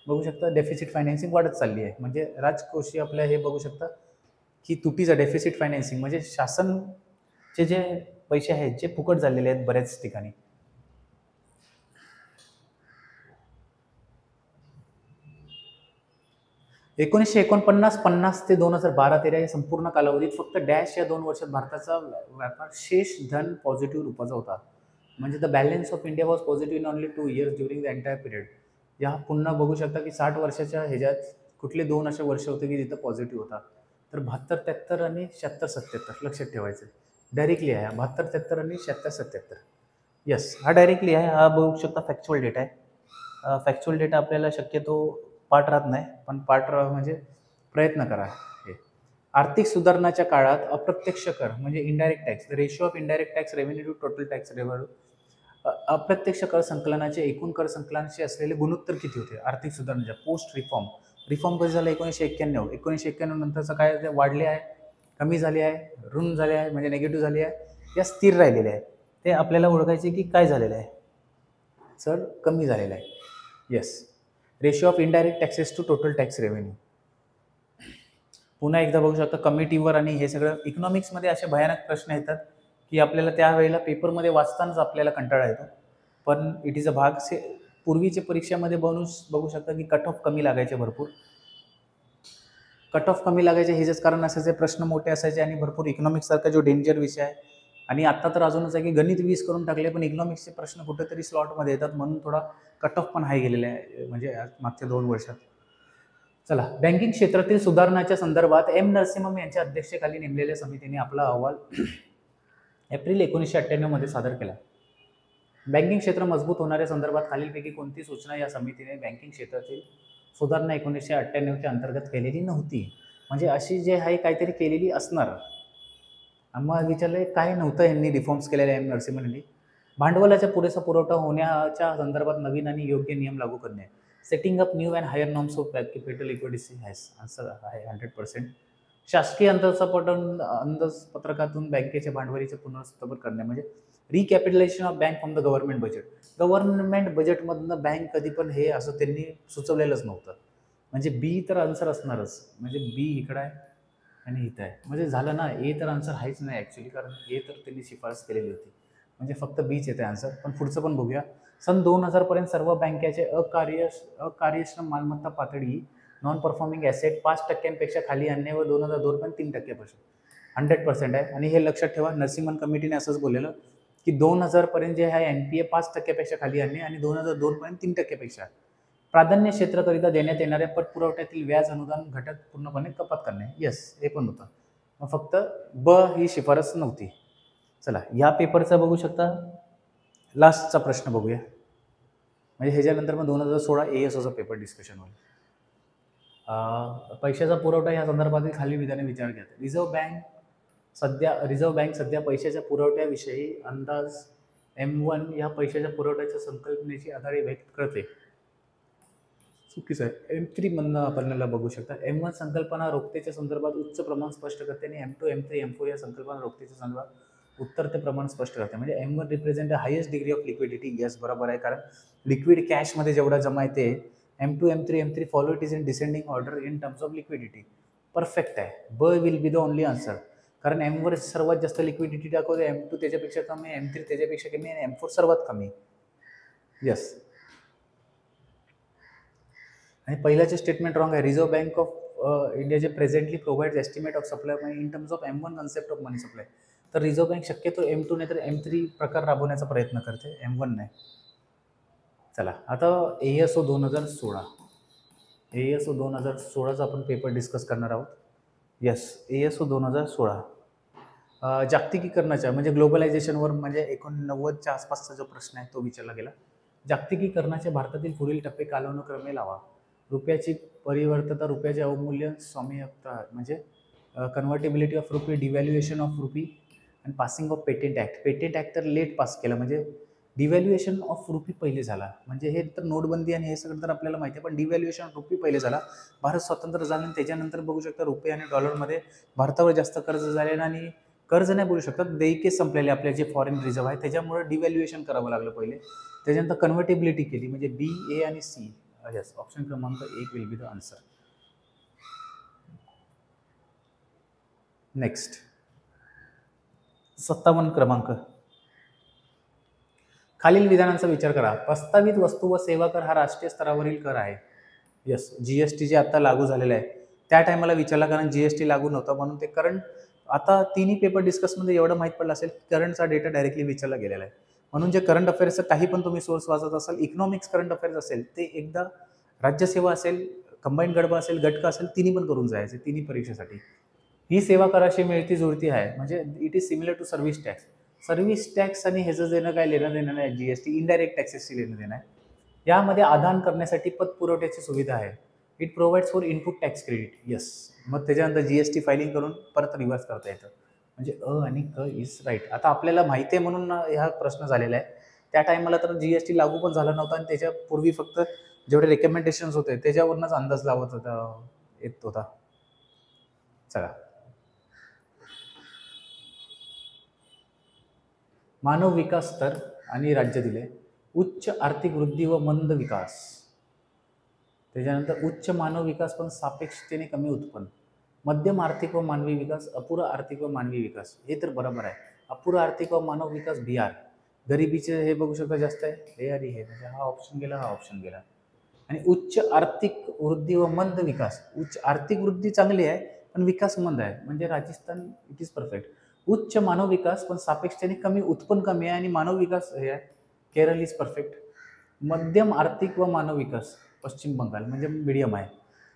बघू शकता डेफिसिट फायनान्सिंग वाढत चालली आहे. म्हणजे राजकोषीय आपल्या हे बघू शकता की तुटीचा डेफिसिट फायनान्सिंग, म्हणजे शासनचे जे पैसे आहेत जे फुकट झालेले आहेत बऱ्याच ठिकाणी. एकोणीसशे 49 ते 2012-13 या संपूर्ण कालावधीत फक्त डॅश या 2 वर्षात भारताचा व्यापार शेष धन पॉझिटिव्ह रूपाचा होता. म्हणजे the balance of India was positive in only 2 years during the entire period. या पुन्हा बघू शकता की 60 वर्षाच्या ह्याच्यात कुठले 2 असे वर्ष होते की जिथं पॉझिटिव्ह होता. तर 72, 73 आणि 76, 77 लक्षात ठेवायचं. डायरेक्टली आहे 72, 73 आणि 76, 77. येस, हा डायरेक्टली आहे. हा बघू शकता फॅक्च्युअल डेटा आहे. फॅक्च्युअल डेटा आपल्याला शक्यतो पाठ राहत नाही, पण पाठ म्हणजे प्रयत्न करा. हे आर्थिक सुधारणाच्या काळात अप्रत्यक्ष कर म्हणजे indirect tax, ratio of indirect tax revenue to total tax revenue, अप्रत्यक्ष कर संकलनाचे एकूण कर संकलनाचे असलेले गुणोत्तर किती होते आर्थिक सुधारणाच्या पोस्ट रिफॉर्म कधी झालं? 1991. 1991 नंतरचं काय वाढले आहे, कमी झाले आहे, ऋण झाले आहे म्हणजे निगेटिव्ह झाली आहे, या स्थिर राहिलेले आहे. ते आपल्याला ओळखायचे की काय झालेलं आहे, सर कमी झालेलं आहे. Yes, ratio of indirect taxes to total tax revenue. पुन्हा एकदा बघू शकता कमिटीवर आणि हे सगळं इकॉनॉमिक्समध्ये असे भयानक प्रश्न येतात की आपल्याला त्यावेळेला पेपरमध्ये वाचतानाच आपल्याला कंटाळा येतो. पण इट इज अ भाग पूर्वीच्या परीक्षेमध्ये बघू शकता की कट ऑफ कमी लागायचे भरपूर. कट ऑफ कमी लागायचे ह्याचेच कारण असायचे, प्रश्न मोठे असायचे आणि भरपूर इकॉनॉमिक्ससारखा जो डेंजर विषय आहे. आणि आता तर अजूनच आहे की गणित 20 करून टाकले, पण इकॉनॉमिक्सचे प्रश्न कुठेतरी स्लॉटमध्ये येतात, म्हणून थोडा कट ऑफ पण हाय गेलेला आहे म्हणजे मागच्या 2 वर्षात. चला, बँकिंग क्षेत्रातील सुधारणाच्या संदर्भात एम नरसिंहम यांच्या अध्यक्षतेखाली नेमलेल्या समितीने आपला अहवाल एप्रिल 1998 मध्ये सादर केला. बँकिंग क्षेत्र मजबूत होणाऱ्या संदर्भात खालीलपैकी कोणती सूचना या समितीने बँकिंग क्षेत्रातील सुधारणा 1998च्या अंतर्गत केलेली नव्हती? म्हणजे अशी जे आहे काहीतरी केलेली असणार. आम्हाला विचारले काय नव्हतं यांनी रिफॉर्म्स केलेल्या एम नरसिंहन यांनी. भांडवलाचा पुरेसा पुरवठा होण्याच्या संदर्भात नवीन आणि योग्य नियम लागू करणे. Setting up new and higher norms of capital equity has answer आहे 100%. शासकीय अंदाजपत्रकातून बँकेच्या भांडवलीचे पुनर्स्थापन करणे म्हणजे recapitalization of bank from the government budget. Government बजेटमधनं बँक कधी पण हे असं त्यांनी सुचवलेलंच नव्हतं. म्हणजे बी तर आन्सर असणारच, म्हणजे बी इकडं आहे आणि इथं आहे, म्हणजे झालं ना. ए तर आन्सर आहेच नाही ॲक्च्युली, कारण ए तर त्यांनी शिफारस केलेली होती, म्हणजे फक्त बीच येते आन्सर. पण पुढचं पण बघूया. सन 2000 पर्यंत सर्व बँकेचे अकार्यक्षम मालमत्ता पातळी नॉन परफॉर्मिंग ॲसेट 5% खाली आणणे व 2002 पर्यंत 3% 100% आहे. आणि हे लक्षात ठेवा, नरसिंहन कमिटीने असंच बोललेलं की 2000 पर्यंत जे आहे NPA 5% खाली आणणे आणि 2002 पर्यंत 3% प्राधान्य क्षेत्राकरिता देण्यात येणाऱ्या पतपुरवठ्यातील व्याज अनुदान घटक पूर्णपणे कपात करणे. येस, हे पण होतं. मग फक्त ब ही शिफारस नव्हती. चला, या पेपरचा बघू शकता लास्टचा प्रश्न बघूया. म्हणजे ह्याच्यानंतर मग 2016 ASOचा पेपर डिस्कशन होईल. पैशाचा पुरवठा या संदर्भातील खाली विधाने विचार घ्या. रिझर्व्ह बँक सध्या पैशाच्या पुरवठ्याविषयी अंदाज M1 या पैशाच्या पुरवठ्याच्या संकल्पनेची आधारे व्यक्त करते. चुकीचं आहे. M3 मधनं आपल्याला बघू शकता. M1 संकल्पना रोखतेच्या संदर्भात उच्च प्रमाण स्पष्ट करते आणि M2, M3, M4 या संकल्पना रोखतेच्या संदर्भात उत्तर ते प्रमाण स्पष्ट करते. म्हणजे M1 represent the highest degree of liquidity. Yes, बरोबर आहे, कारण लिक्विड कॅशमध्ये जेवढा जमा येते. M2, M3, M3 follow it is in descending order in terms of liquidity. Perfect आहे. ब will be the only answer, कारण M1 सर्वात जास्त लिक्विडिटी दाखवते, M2 त्याच्यापेक्षा कमी, M3 त्याच्यापेक्षा कमी आणि M4 सर्वात कमी. येस, आणि पहिल्याचे स्टेटमेंट रॉंग आहे. रिझर्व्ह बँक ऑफ इंडिया जे presently provides estimate of supply money in terms of M1 concept of money supply. तर रिझर्व्ह बँक शक्यतो M2 नाही तर M3 प्रकार राबवण्याचा प्रयत्न करते, M1 नाही. चला आता ASO 2016 ASO 2016चा आपण पेपर डिस्कस करणार आहोत. येस, ASO 2016 जागतिकीकरणाच्या म्हणजे ग्लोबलायझेशनवर म्हणजे 89च्या आसपासचा जो प्रश्न आहे तो विचारला गेला. जागतिकीकरणाचे भारतातील पुढील टप्पे कालानुक्रमे लावा. रुपयाची परिवर्तता, रुपयाचे अवमूल्यन, स्वामित्व म्हणजे कन्व्हर्टेबिलिटी ऑफ रुपी, डिव्हॅल्युएशन ऑफ रुपी आणि passing of patent act. Patent act तर लेट पास केला, म्हणजे डिव्हॅल्युएशन ऑफ रुपी पहिले झाला. म्हणजे हे तर नोटबंदी आणि हे सगळं तर आपल्याला माहिती आहे, पण डिव्हॅल्युएशन ऑफ रुपी पहिले झाला. भारत स्वतंत्र झाला आणि त्याच्यानंतर बघू शकता रुपये आणि डॉलरमध्ये भारतावर जास्त कर्ज झाले आणि कर्ज नाही बोलू शकतात, देयके संपलेले आपले जे फॉरेन रिझर्व्ह आहे त्याच्यामुळे डिव्हॅल्युएशन करावं लागलं पहिले. त्याच्यानंतर कन्व्हर्टेबिलिटी केली, म्हणजे B, A आणि C. यस, ऑप्शन क्रमांक 1 will be the answer. Next 57 क्रमांक. खालील विधानांचा विचार करा. प्रस्तावित वस्तू व सेवा कर हा राष्ट्रीय स्तरावरील कर आहे. यस, GST जे आता लागू झालेलं आहे त्या टायमाला विचारला, कारण GST लागू नव्हता म्हणून ते करंट. आता तिन्ही पेपर डिस्कसमध्ये एवढं माहीत पडलं असेल, करंटचा डेटा डायरेक्टली विचारला गेलेला आहे. म्हणून जे करंट अफेअर्सचं काही पण तुम्ही सोर्स वाचत असाल, इकॉनॉमिक्स करंट अफेअर्स असेल ते एकदा, राज्यसेवा असेल, कंबाईंड गडबा असेल, गटका असेल, तिन्ही पण करून जायचे तिन्ही परीक्षेसाठी. ही सेवा कराशी मिळती जुळती आहे, म्हणजे it is similar to service tax. Service tax आणि ह्याचं देणं काय लेणं देणं नाही. GST इनडायरेक्ट टॅक्सेसची लेणं देणं आहे. यामध्ये आदान करण्यासाठी पतपुरवठ्याची सुविधा आहे. It provides for input tax credit. Yes, मग त्याच्यानंतर GST फायलिंग करून परत रिव्हर्स करता येतं. म्हणजे आणि क इज राईट. आता आपल्याला माहिती आहे म्हणून हा प्रश्न झालेला आहे. त्या टायमाला तर GST लागू पण झाला नव्हता आणि त्याच्यापूर्वी फक्त जेवढे रेकमेंडेशन्स होते त्याच्यावरूनच अंदाज लावत होता येत होता. चला, मानव विकास स्तर आणि राज्य दिले. उच्च आर्थिक वृद्धी व मंद विकास. त्याच्यानंतर उच्च मानव विकास पण सापेक्षतेने कमी उत्पन्न. मध्यम आर्थिक व मानवी विकास, अपुरा आर्थिक व मानवी विकास. हे तर बरोबर आहे. अपुरा आर्थिक व मानव विकास बिहार. गरिबीचे हे बघू शकता जास्त आहे, हे आणि हे, म्हणजे हा ऑप्शन गेला, हा ऑप्शन गेला. आणि उच्च आर्थिक वृद्धी व मंद विकास. उच्च आर्थिक वृद्धी चांगली आहे पण विकास मंद आहे, म्हणजे राजस्थान इट इज परफेक्ट. उच्च मानव विकास पण सापेक्षतेने कमी उत्पन्न कमी आहे आणि मानव विकास हे आहे, केरळ इज परफेक्ट. मध्यम आर्थिक व मानव विकास पश्चिम बंगाल, म्हणजे मीडियम आहे.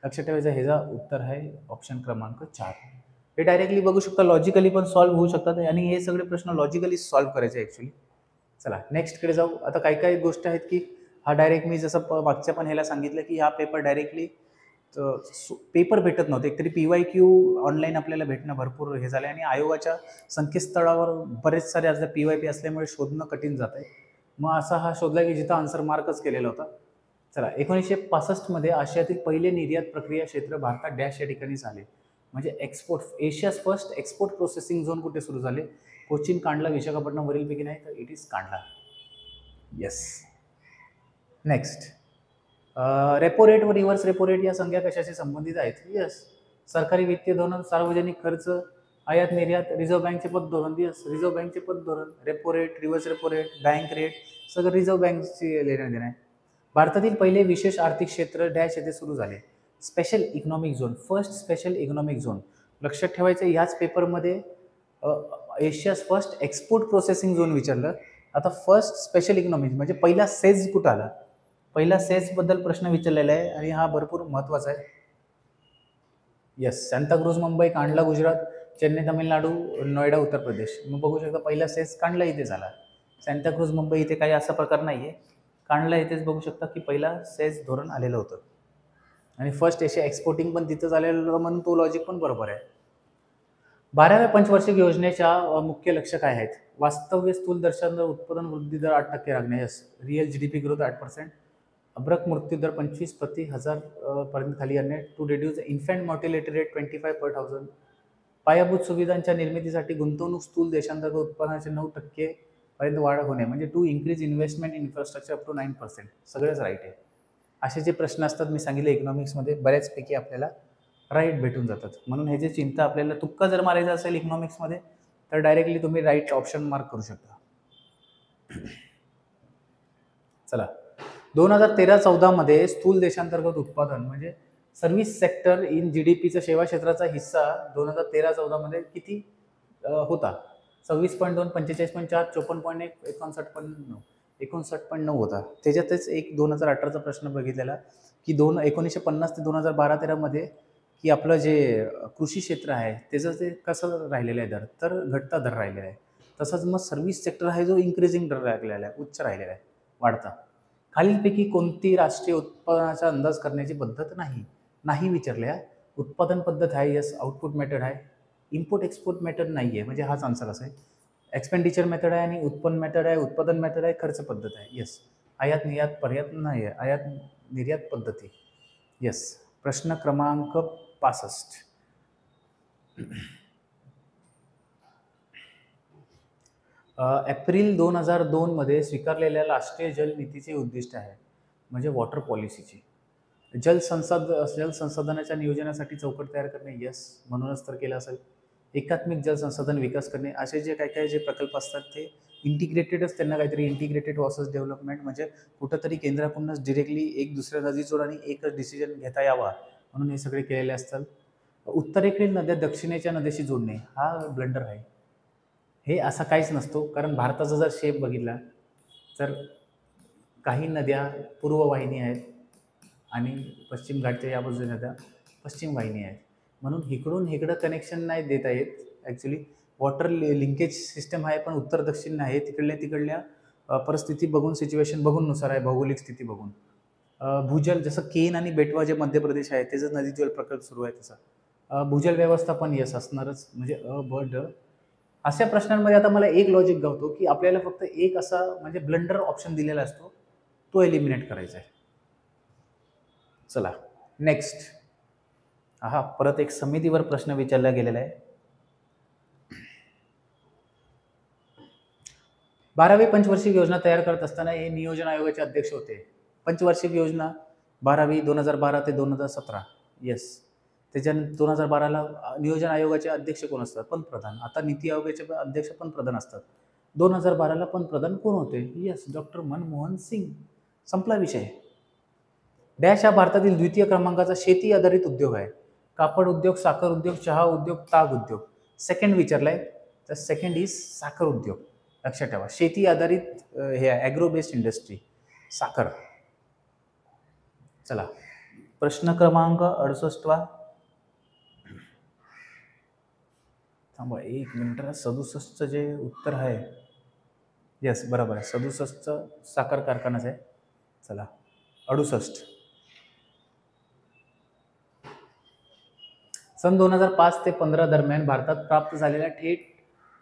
लक्षात ठेवायचं, ह्याचा उत्तर आहे ऑप्शन क्रमांक 4. हे डायरेक्टली बघू शकता, लॉजिकली पण सॉल्व्ह होऊ शकतात आणि हे सगळे प्रश्न लॉजिकली सॉल्व्ह करायचे ॲक्च्युली. चला नेक्स्टकडे जाऊ. आता काही काही गोष्टी आहेत की हा डायरेक्ट, मी जसं मागच्या पण ह्याला सांगितलं की हा पेपर डायरेक्टली पेपर भेटत नव्हते. एकतरी PYQ ऑनलाईन आपल्याला भेटणं भरपूर हे झालं आणि आयोगाच्या संकेतस्थळावर बरेच सारे आज PYP असल्यामुळे शोधणं कठीण जात आहे. मग असा हा शोधला की जिथं आन्सर मार्कच केलेला होता. चला, 1965 मध्ये आशियातील पहिले निर्यात प्रक्रिया क्षेत्र भारतात डॅश या ठिकाणी झाले, म्हणजे export. Asia's first export processing zone कुठे सुरू झाले? कोचीन, कांडला, विशाखापट्टणम वरीलपैकी नाही तर it is Kandla. Yes. Next, repo rate व रिव्हर्स रेपो रेट या संख्या कशाशी संबंधित आहेत? यस, सरकारी वित्तीय धोरण, सार्वजनिक खर्च, आयात निर्यात, रिझर्व्ह बँकचे पतधोरण. यस, रिझर्व्ह बँकचे पतधोरण, repo rate, reverse repo rate, bank rate, सगळं रिझर्व्ह बँकची लेणं देणं आहे. भारतातील पहिले विशेष आर्थिक क्षेत्र डॅश येथे सुरू झाले, special economic zone. First special economic zone. लक्षात ठेवायचं, ह्याच पेपरमध्ये Asia's first export processing zone विचारलं. आता फर्स्ट स्पेशल इकॉनॉमिक म्हणजे पहिला सेज कुठं आला? पहिला सेजबद्दल प्रश्न विचारलेला आहे आणि हा भरपूर महत्त्वाचा आहे. येस, सांताक्रूज मुंबई, कांडला गुजरात, चेन्नई तामिळनाडू, नोएडा उत्तर प्रदेश. मग बघू शकता पहिला सेज कांडला इथे झाला. सांताक्रूज मुंबई इथे काही असा प्रकार नाही आहे. कांडला इथेच बघू शकता की पहिला सेज धोरण आलेलं होतं आणि फर्स्ट एशिया एक्सपोर्टिंग पण तिथं झालेलं होतं, म्हणून तो लॉजिक पण बरोबर आहे. 12व्या पंचवार्षिक योजनेच्या मुख्य लक्ष्य काय आहेत? वास्तव्य स्थूल दर्शक उत्पादन वृद्धी दर 8% राखणे. यस, रिअल GDP ग्रोथ 8%, अब्रक मृत्यू दर 25 प्रति 1000 पर्यंत खाली आणणे. To reduce infant mortality rate 25 per 1000. पायाभूत सुविधांच्या निर्मितीसाठी गुंतवणूक स्थूल देशांतर्गत उत्पादनाचे 9% पर्यंत वाढ होणे, म्हणजे to increase investment in infrastructure up to 9%. सगळंच राईट आहे. असे जे प्रश्न असतात मी सांगितले इकॉनॉमिक्समध्ये बऱ्याचपैकी आपल्याला राईट भेटून जातात. म्हणून हे जे चिंता आपल्याला तुक्का जर मारायचा असेल इकॉनॉमिक्समध्ये तर डायरेक्टली तुम्ही राईट ऑप्शन मार्क करू शकता. चला, 2013-14 मध्ये स्थूल देशांतर्गत उत्पादन म्हणजे सर्व्हिस सेक्टर इन GDPचा सेवा क्षेत्राचा हिस्सा 2013-14 मध्ये किती होता? 26.2, 45.4, 54.1, 59.9. 59.9 होता. त्याच्यातच एक 2018चा प्रश्न बघितलेला की 1950 ते 2012-13मध्ये की आपलं जे कृषी क्षेत्र आहे त्याचं ते कसं राहिलेलं आहे दर, तर घटता दर राहिलेला आहे. तसंच मग सर्व्हिस सेक्टर आहे जो इन्क्रीजिंग दर राहिलेला आहे, उच्च राहिलेला आहे, वाढता. खालीलपैकी कोणती राष्ट्रीय उत्पादनाचा अंदाज करण्याची पद्धत नाही? नाही विचारल्या. उत्पादन पद्धत आहे, यस. आउटपुट मेथड आहे. इम्पोर्ट एक्सपोर्ट मेथड नाही आहे, म्हणजे हाच आन्सर असेल. एक्सपेंडिचर मेथड आहे आणि उत्पन्न मेथड आहे, उत्पादन मेथड आहे, खर्च पद्धत आहे, यस. आयात निर्यात पर्यात नाही आहे, आयात निर्यात पद्धती, यस. प्रश्न क्रमांक 65. एप्रिल 2002 मध्ये स्वीकारलेल्या राष्ट्रीय जल नीतीचे उद्दिष्ट आहे, म्हणजे वॉटर पॉलिसीची. जलसंसाधनाच्या नियोजनासाठी चौकट तयार करणे, यस. म्हणूनच तर केलं असेल. एकात्मिक जलसंसाधन विकास करणे, असे जे काय जे प्रकल्प असतात ते इंटिग्रेटेडच, त्यांना काहीतरी इंटिग्रेटेड वॉटर्स डेव्हलपमेंट, म्हणजे कुठंतरी केंद्राकडूनच डिरेक्टली एक दुसऱ्या नदीजोड आणि एकच डिसिजन घेता यावा म्हणून हे सगळे केलेले असतात. उत्तरेकडील नद्या दक्षिणेच्या नद्याशी जोडणे, हा ब्लंडर आहे. हे असा काहीच नसतो, कारण भारताचा जर शेप बघितला तर काही नद्या पूर्व वाहिनी आहेत आणि पश्चिम घाटच्या या बाजूच्या नद्या पश्चिम वाहिनी आहेत, म्हणून इकडून इकडं कनेक्शन नाही देता येत. ॲक्च्युली वॉटर लिंकेज सिस्टम आहे, पण उत्तर दक्षिण नाही, तिकडल्या परिस्थिती बघून, सिच्युएशन बघून नुसार आहे, भौगोलिक स्थिती बघून. भूजल, जसं केन आणि बेटवा जे मध्य प्रदेश आहे त्याचं नदी जल प्रकल्प सुरू आहे तसं. भूजल व्यवस्थापन, यस असणारच, म्हणजे ब ड. अशा प्रश्नांमध्ये आता मला एक लॉजिक गावतो की आपल्याला फक्त एक असा म्हणजे ब्लंडर ऑप्शन दिलेला असतो, तो एलिमिनेट करायचा आहे. चला नेक्स्ट. हा परत एक समितीवर प्रश्न विचारला गेलेला आहे. 12वी पंचवार्षिक योजना तयार करत असताना हे नियोजन आयोगाचे अध्यक्ष होते. पंचवार्षिक योजना 12वी 2012 ते 2017, यस. त्याच्यानंतर 2012ला नियोजन आयोगाचे अध्यक्ष कोण असतात? पंतप्रधान. आता नीती आयोगाचे अध्यक्ष पंतप्रधान असतात. 2012ला पंतप्रधान कोण होते? Yes, doctor Manmohan Singh. संपला विषय. डॅश हा भारतातील द्वितीय क्रमांकाचा शेती आधारित उद्योग आहे. कापड उद्योग, साखर उद्योग, चहा उद्योग, ताग उद्योग. सेकंड विचारलाय, तर सेकंड इज साखर उद्योग. लक्षात ठेवा, शेती आधारित हे ॲग्रो बेस्ड इंडस्ट्री, साखर. चला प्रश्न क्रमांक 68. थांबा एक मिनिट. 67चं जे उत्तर आहे, यस बरोबर आहे, 67चं साखर कारखानाच आहे. चला 68. सन 2005 ते 15 दरम्यान भारतात प्राप्त झालेल्या थेट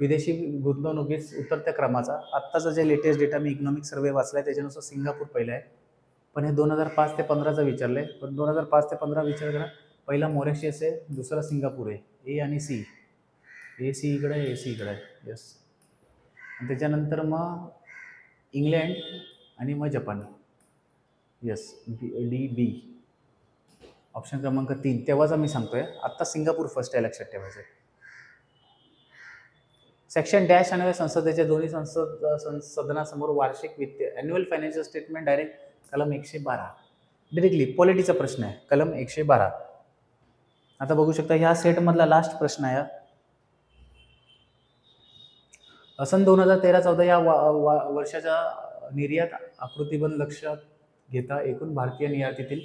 विदेशी गुंतवणुकीस उतरत्या क्रमाचा, आत्ताचा जे लेटेस्ट डेटा मी इकॉनॉमिक सर्वे वाचलाय त्याच्यानुसार सिंगापूर पहिलं आहे, पण हे 2005 ते 15चं विचारलंय. पण 2005 ते 15 विचार करा. पहिला मॉरिशस आहे, दुसरा सिंगापूर आहे, ए आणि सी. ए सी इकडे आहे, ए सी इकडे आहे, यस. आणि त्याच्यानंतर मग इंग्लंड आणि मग जपान, यस. डी बी ऑप्शन क्रमांक 3. तेव्हाचा मी सांगतोय, आत्ता सिंगापूर फर्स्ट आहे, लक्षात ठेवायचं. सेक्शन डॅश आणि संसदेच्या दोन्ही संसदनासमोर वार्षिक वित्तीय ॲन्युअल फायनान्शियल स्टेटमेंट डायरेक्ट कलम 112. डिरेक्टली पॉलिटीचा प्रश्न आहे, कलम 112. आता बघू शकता ह्या सेटमधला लास्ट प्रश्न आहे. सन 2013-14 या वर्षाच्या निर्यात आकृतीबंध लक्षात घेता एकूण भारतीय निर्यातीतील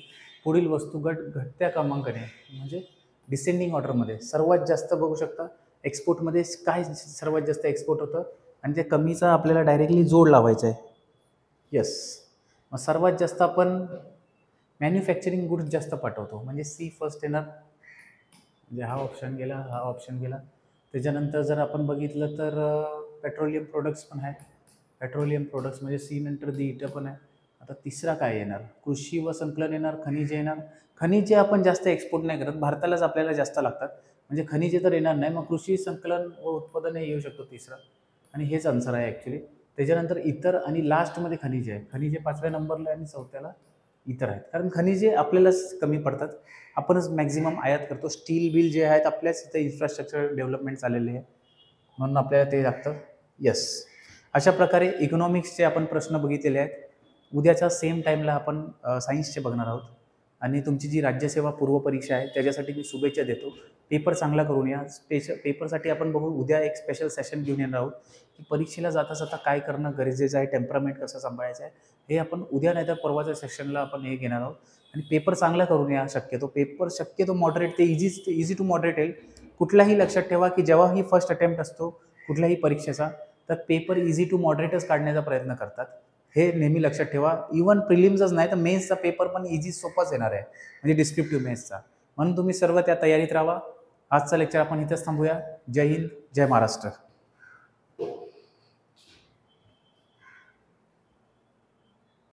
पुढील वस्तूगट घटत्या क्रमांकाने, म्हणजे डिसेंडिंग ऑर्डरमध्ये सर्वात जास्त बघू शकता. एक्सपोर्टमध्ये काय सर्वात जास्त एक्सपोर्ट होतं आणि ते कमीचा आपल्याला डायरेक्टली जोड लावायचा आहे, यस. मग सर्वात जास्त आपण मॅन्युफॅक्चरिंग गुड्स जास्त पाठवतो, म्हणजे सी फर्स्ट येणार, म्हणजे हा ऑप्शन गेला, हा ऑप्शन गेला. त्याच्यानंतर जर आपण बघितलं तर पेट्रोलियम प्रोडक्ट्स पण आहे. पेट्रोलियम प्रोडक्ट्स म्हणजे सी नंतर दी इथं पण आहे. आता तिसरा काय येणार? कृषी व संकलन येणार, खनिजे येणार. खनिजे आपण जास्त एक्सपोर्ट नाही करत, भारतालाच आपल्याला जास्त लागतात, म्हणजे खनिजे तर येणार नाही. मग कृषी संकलन व उत्पादन हे येऊ शकतो तिसरं, आणि हेच आन्सर आहे ॲक्च्युली. त्याच्यानंतर इतर आणि लास्टमध्ये खनिजे आहे. खनिजे 5व्या नंबरला आणि 4थ्याला इतर आहेत, कारण खनिजे आपल्यालाच कमी पडतात, आपणच मॅक्झिमम आयात करतो. स्टील बिल जे आहेत आपल्याच इथं इन्फ्रास्ट्रक्चर डेव्हलपमेंट चाललेले आहे, म्हणून आपल्याला ते लागतं, यस. अशा प्रकारे इकॉनॉमिक्सचे आपण प्रश्न बघितलेले आहेत. उद्याच्या सेम टाईमला आपण सायन्सचे बघणार आहोत, आणि तुमची जी राज्यसेवा पूर्व परीक्षा आहे त्याच्यासाठी मी शुभेच्छा देतो. पेपर चांगला करून या. पेपरसाठी आपण बघू, उद्या एक स्पेशल सेशन घेऊन येणार आहोत की परीक्षेला जाता जाता काय करणं गरजेचं आहे, टेम्परामेंट कसं सांभाळायचं आहे, हे आपण उद्या नाही तर परवाच्या सेशनला आपण हे घेणार आहोत. आणि पेपर चांगला करून या. पेपर शक्यतो मॉडरेट ते इझी टू मॉडरेट येईल. कुठलाही लक्षात ठेवा की जेव्हाही फर्स्ट अटेम्प्ट असतो कुठल्याही परीक्षेचा, तर पेपर इझी टू मॉडरेटच काढण्याचा प्रयत्न करतात. हे नेहमी लक्षात ठेवा. इव्हन प्रिलिम्सच नाही तर मेन्सचा पेपर पण इझी सोपाच येणार आहे, म्हणजे डिस्क्रिप्टिव्ह मेन्सचा. म्हणून तुम्ही सर्व त्या तयारीत राहा. आजचा लेक्चर आपण इथेच थांबूया. जय हिंद, जय महाराष्ट्र.